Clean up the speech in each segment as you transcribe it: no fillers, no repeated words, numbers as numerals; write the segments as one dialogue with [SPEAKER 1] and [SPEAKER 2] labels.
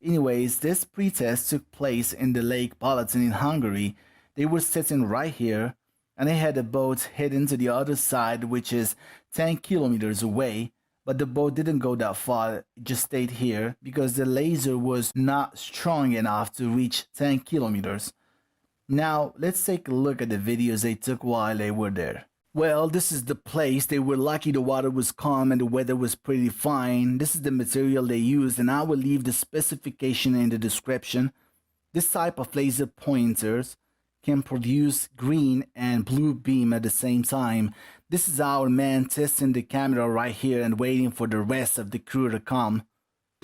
[SPEAKER 1] Anyways, this pretest took place in the Lake Balaton in Hungary. They were sitting right here, and they had a boat heading to the other side, which is 10 kilometers away. But the boat didn't go that far, it just stayed here because the laser was not strong enough to reach 10 kilometers. Now, let's take a look at the videos they took while they were there. Well, this is the place. They were lucky the water was calm and the weather was pretty fine. This is the material they used, and I will leave the specification in the description. This type of laser pointers can produce green and blue beam at the same time. This is our man testing the camera right here and waiting for the rest of the crew to come.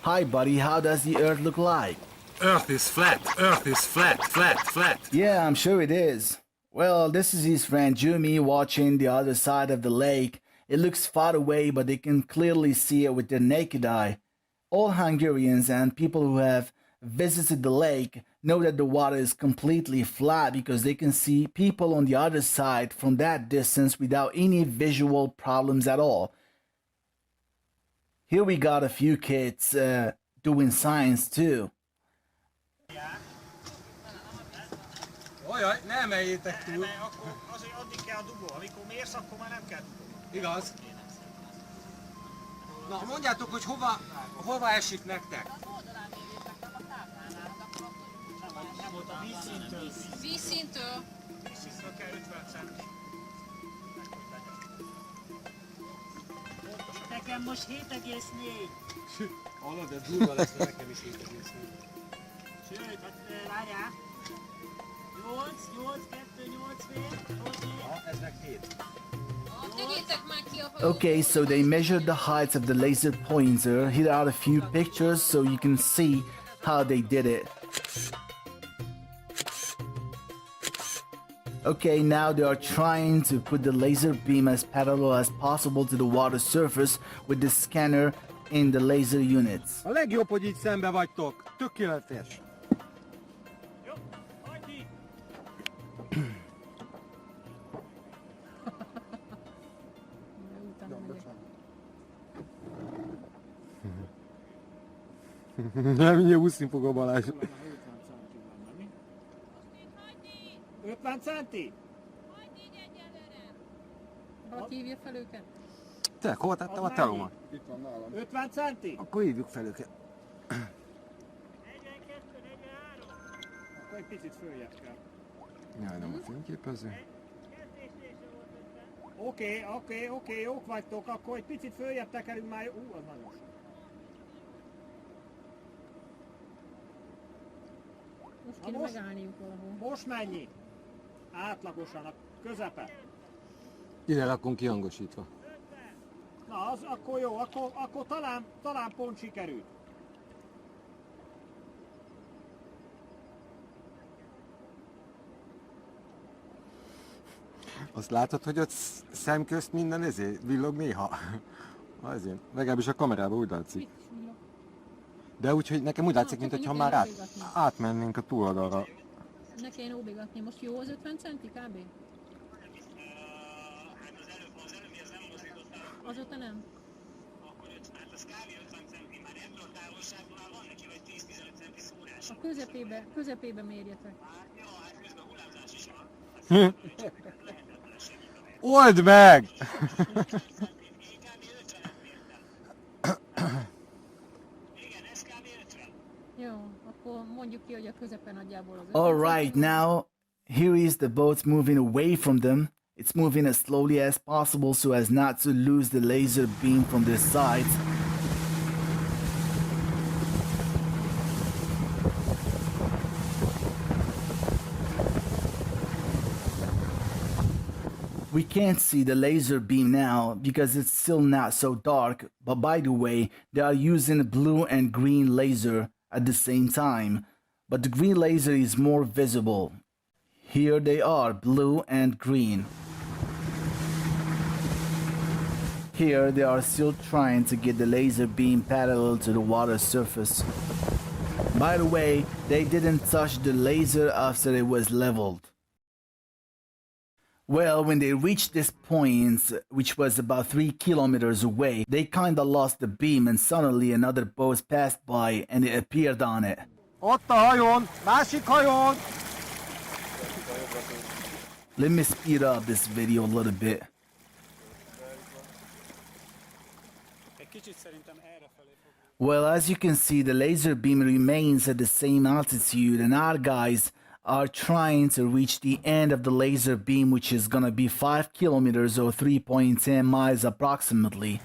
[SPEAKER 1] Hi buddy, how does the Earth look like?
[SPEAKER 2] Earth is flat, Earth is flat, flat, flat.
[SPEAKER 1] Yeah, I'm sure it is. Well, this is his friend Jumi watching the other side of the lake. It looks far away, but they can clearly see it with their naked eye. All Hungarians and people who have visited the lake know that the water is completely flat because they can see people on the other side from that distance without any visual problems at all. Here we got a few kids doing science too.
[SPEAKER 2] Ojaj, ne emeljétek túl.
[SPEAKER 3] Azért addig kell a dugó, amikor mérsz, akkor már nem kell dugó.
[SPEAKER 2] Igaz? Na, mondjátok, hogy hova esik nektek?
[SPEAKER 3] Nem volt a vízszintől.
[SPEAKER 4] Vízszintől.
[SPEAKER 3] Vízszintől kell 50 cent. Nekem most 7,4.
[SPEAKER 2] Hallod, ez durva lesz, de nekem is 7,4.
[SPEAKER 3] Sőt, hát várjál. 8, 2, 8 fél.
[SPEAKER 2] Ha, eznek 7.
[SPEAKER 1] Okay, so they measured the heights of the laser pointer. Here are a few pictures so you can see how they did it. Okay, now they are trying to put the laser beam as parallel as possible to the water surface with the scanner in the laser units.
[SPEAKER 2] A legjobb, hogy így szembe vagytok. Tökéletes.
[SPEAKER 3] Jó, hagyd így.
[SPEAKER 2] Nem, ugye úszni fog a Balázs.
[SPEAKER 3] 50 centi?
[SPEAKER 4] Hogy hívja fel őket?
[SPEAKER 2] Te, hol tettem a telomat?
[SPEAKER 3] 50 centi?
[SPEAKER 2] Akkor hívjuk fel őket.
[SPEAKER 3] 42, 43. Akkor egy picit följebb kell.
[SPEAKER 2] Jaj, nem a fényképező.
[SPEAKER 3] Oké, jók vagytok, akkor egy picit följebb tekerünk már. Az nagyon sok.
[SPEAKER 4] Most kéne megállniuk valahol.
[SPEAKER 3] Most mennyi? Átlagosan a közepe.
[SPEAKER 2] Ide rakunk kihangosítva.
[SPEAKER 3] Na, az akkor jó, akkor talán pont sikerült.
[SPEAKER 2] Azt látod, hogy ott szemközt minden villog néha? Azért, legalábbis a kamerában úgy látszik. De úgy, hogy nekem úgy látszik, mintha már átmennénk a túloldalra.
[SPEAKER 4] Ne kéne óbigatni. Most jó az 50 centi kb? Azóta nem? A közepébe mérjetek.
[SPEAKER 2] Old meg!
[SPEAKER 4] Jó, akkor mondjuk ki, hogy a közepe nagyjából az 50
[SPEAKER 1] Alright, now here is the boat moving away from them. It's moving as slowly as possible so as not to lose the laser beam from their sides. We can't see the laser beam now because it's still not so dark, but by the way, they are using blue and green laser at the same time, but the green laser is more visible. Here they are, blue and green. Here they are still trying to get the laser beam parallel to the water surface. By the way, they didn't touch the laser after it was leveled. Well, when they reached this point, which was about 3 kilometers away, they kinda lost the beam and suddenly another boat passed by and it appeared on it.
[SPEAKER 2] Ott a hajón! Másik hajón!
[SPEAKER 1] Let me speed up this video a little bit.
[SPEAKER 3] Egy kicsit szerintem errefelé fog.
[SPEAKER 1] Well, as you can see, the laser beam remains at the same altitude and our guys are trying to reach the end of the laser beam, which is gonna be 5 kilometers or 3.10 miles approximately.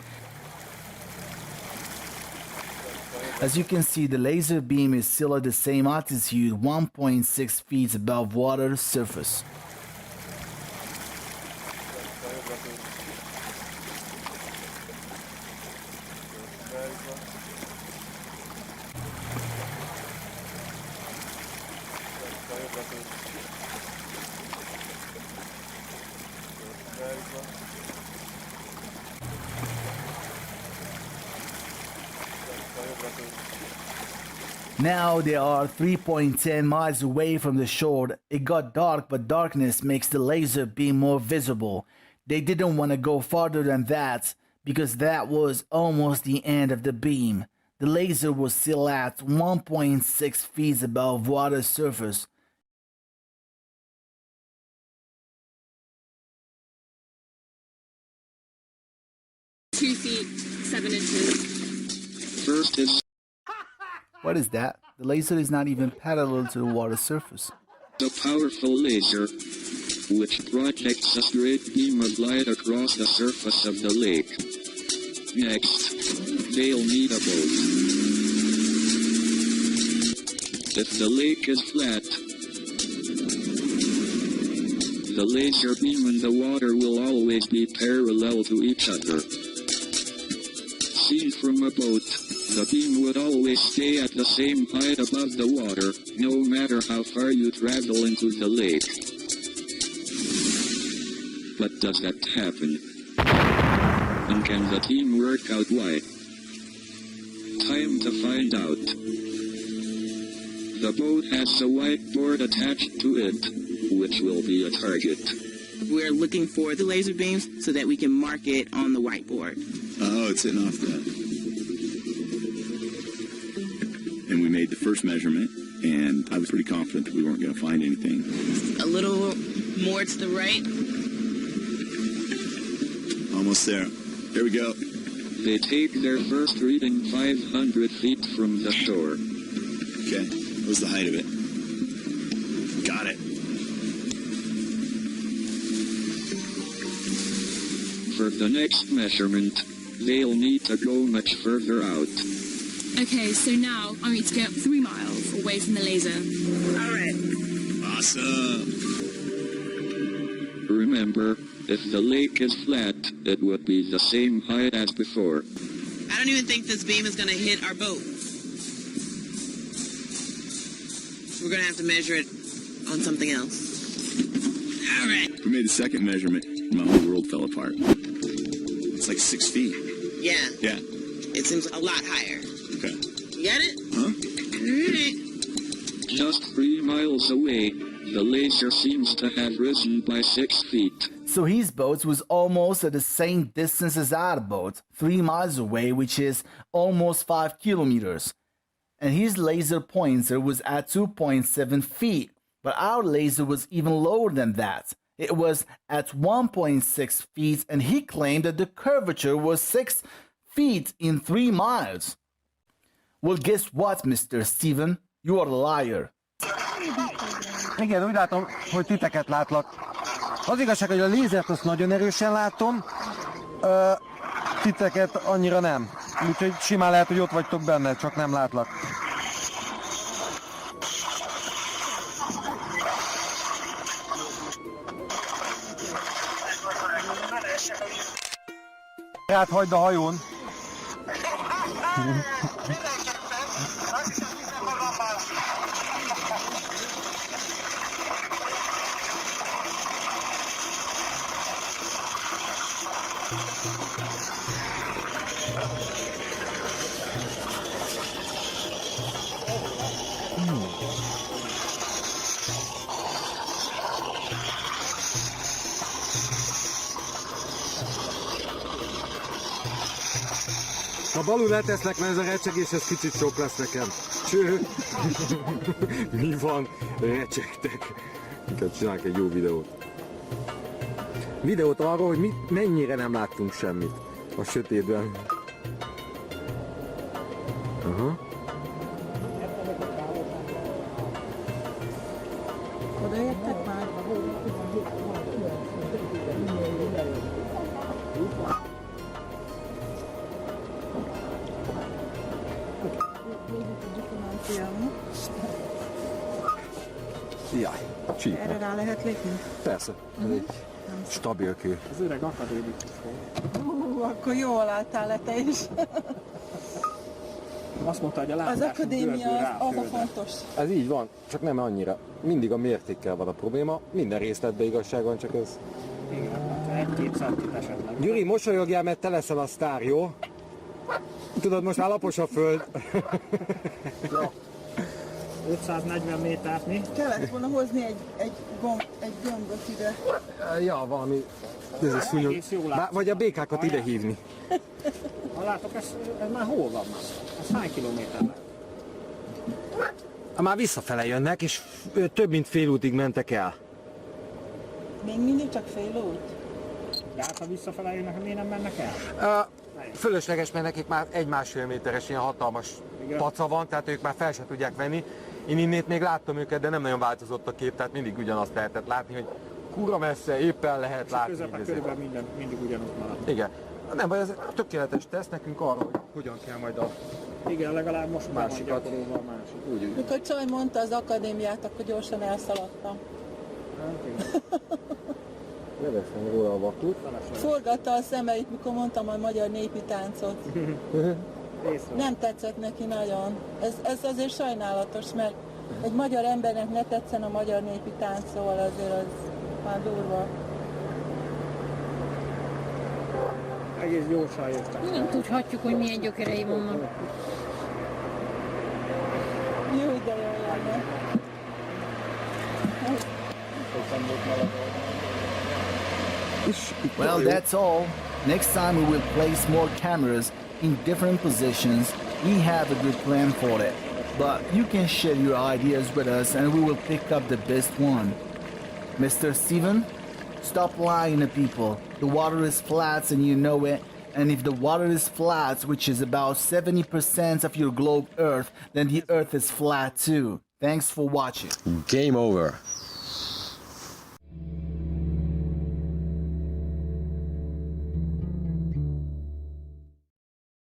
[SPEAKER 1] As you can see, the laser beam is still at the same altitude, 1.6 feet above water surface. Now they are 3.10 miles away from the shore. It got dark, but darkness makes the laser beam more visible. They didn't want to go farther than that because that was almost the end of the beam. The laser was still at 1.6 feet above water surface.
[SPEAKER 5] Two feet, 7 inches.
[SPEAKER 6] First is
[SPEAKER 1] What is that? The laser is not even parallel to the water surface.
[SPEAKER 6] the powerful laser, which projects a straight beam of light across the surface of the lake. Next, they'll need a boat. If the lake is flat, the laser beam and the water will always be parallel to each other. Seen from a boat, the beam would always stay at the same height above the water, no matter how far you travel into the lake. But does that happen? And can the team work out why? Time to find out. The boat has a whiteboard attached to it, which will be a target.
[SPEAKER 7] We're looking for the laser beams so that we can mark it on the whiteboard.
[SPEAKER 8] Oh, it's sitting off that. And we made the first measurement, and I was pretty confident that we weren't going to find anything.
[SPEAKER 7] A little more to the right.
[SPEAKER 8] Almost there. Here we go.
[SPEAKER 6] They take their first reading 500 feet from the shore.
[SPEAKER 8] Okay, what was the height of it? Got it.
[SPEAKER 6] For the next measurement, they'll need to go much further out.
[SPEAKER 5] Okay, so now I need to go up 3 miles away from the laser.
[SPEAKER 7] All right.
[SPEAKER 8] Awesome.
[SPEAKER 6] Remember, if the lake is flat, it would be the same height as before.
[SPEAKER 7] I don't even think this beam is going to hit our boat. We're going to have to measure it on something else. All right.
[SPEAKER 8] We made the second measurement, and my whole world fell apart. It's like 6 feet.
[SPEAKER 7] Yeah.
[SPEAKER 8] Yeah.
[SPEAKER 7] It seems a lot higher.
[SPEAKER 8] Okay.
[SPEAKER 7] You got it?
[SPEAKER 8] Huh?
[SPEAKER 7] All right.
[SPEAKER 6] Just 3 miles away, the laser seems to have risen by 6 feet.
[SPEAKER 1] So his boat was almost at the same distance as our boat, 3 miles away, which is almost 5 kilometers. And his laser pointer was at 2.7 feet, but our laser was even lower than that. It was at 1.6 feet, and he claimed that the curvature was 6 feet in 3 miles. Well, guess what, Mr. Steven? You are a liar.
[SPEAKER 2] Igen, úgy látom, hogy titeket látlak. Az igazság, hogy a lézert azt nagyon erősen látom, titeket annyira nem. Úgyhogy simán lehet, hogy ott vagytok benne, csak nem látlak. Hát hagyd a hajón. Ha balul letesznek, mert ez a recsegés, ez kicsit sok lesz nekem. Cső! Mi van? Recsegtek. Inkább csinálunk egy jó videót. Videót arról, hogy mennyire nem láttunk semmit a sötétben. Aha.
[SPEAKER 4] Odaértek már?
[SPEAKER 2] Jaj, csíp.
[SPEAKER 4] Erre rá lehet lépni?
[SPEAKER 2] Persze, ez egy stabil kő.
[SPEAKER 3] Az öreg akadémikus volt.
[SPEAKER 4] Akkor jól álltál le te is.
[SPEAKER 3] Azt mondta, hogy a látás
[SPEAKER 4] Az akadémia az a fontos.
[SPEAKER 2] Ez így van, csak nem annyira. Mindig a mértékkel van a probléma, minden részletben igazság van, csak ez...
[SPEAKER 3] Egy-két centit esetleg.
[SPEAKER 2] Gyuri, mosolyogjál, mert te leszel a sztár, jó? Tudod, most már lapos a föld.
[SPEAKER 3] 540 métert mi?
[SPEAKER 4] Kellett volna hozni egy gömböt ide.
[SPEAKER 2] Ja, valami... Ez a szúnyog.
[SPEAKER 3] Egész jól látszik.
[SPEAKER 2] Vagy a békákat ide hívni.
[SPEAKER 3] Ha látok, ez már hol van már? Ez hány kilométer lett?
[SPEAKER 2] Már visszafele jönnek, és több mint fél útig mentek el.
[SPEAKER 4] Még mindig csak fél út?
[SPEAKER 3] De hát ha visszafele jönnek, miért nem mennek el?
[SPEAKER 2] Fölösleges, mert nekik már 1-1,5 méteres ilyen hatalmas
[SPEAKER 3] Igen.
[SPEAKER 2] paca van, tehát ők már fel se tudják venni. Én innét még láttam őket, de nem nagyon változott a kép, tehát mindig ugyanazt lehetett látni, hogy kurva messze, éppen lehet látni.
[SPEAKER 3] Közben körülbelül mindig ugyanott maradt.
[SPEAKER 2] Igen. Nem baj, ez tökéletes teszt nekünk arra, hogy hogyan kell majd a...
[SPEAKER 3] Igen, legalább most már van
[SPEAKER 2] Másikat.
[SPEAKER 3] gyakorolva a másik.
[SPEAKER 2] Úgy.
[SPEAKER 4] Mikor Csaj mondta az akadémiát, akkor gyorsan elszaladtam.
[SPEAKER 2] Ne veszem róla a vaklut.
[SPEAKER 4] Forgatta a szemeit, mikor mondtam a magyar népi táncot. Nem tetszett neki nagyon. Ez azért sajnálatos, mert egy magyar embernek ne tetszen a magyar népi tánc, szóval azért az már durva.
[SPEAKER 3] Egész gyorsan jöttek.
[SPEAKER 4] Nem tudhatjuk, hogy milyen gyökerei vannak. Jó, de jó lenne.
[SPEAKER 1] Well, that's all. Next time we will place more cameras in different positions. We have a good plan for it. But you can share your ideas with us and we will pick up the best one. Mr. Steven, stop lying to people. The water is flat and you know it. And if the water is flat, which is about 70% of your globe Earth, then the Earth is flat too. Thanks for watching.
[SPEAKER 2] Game over.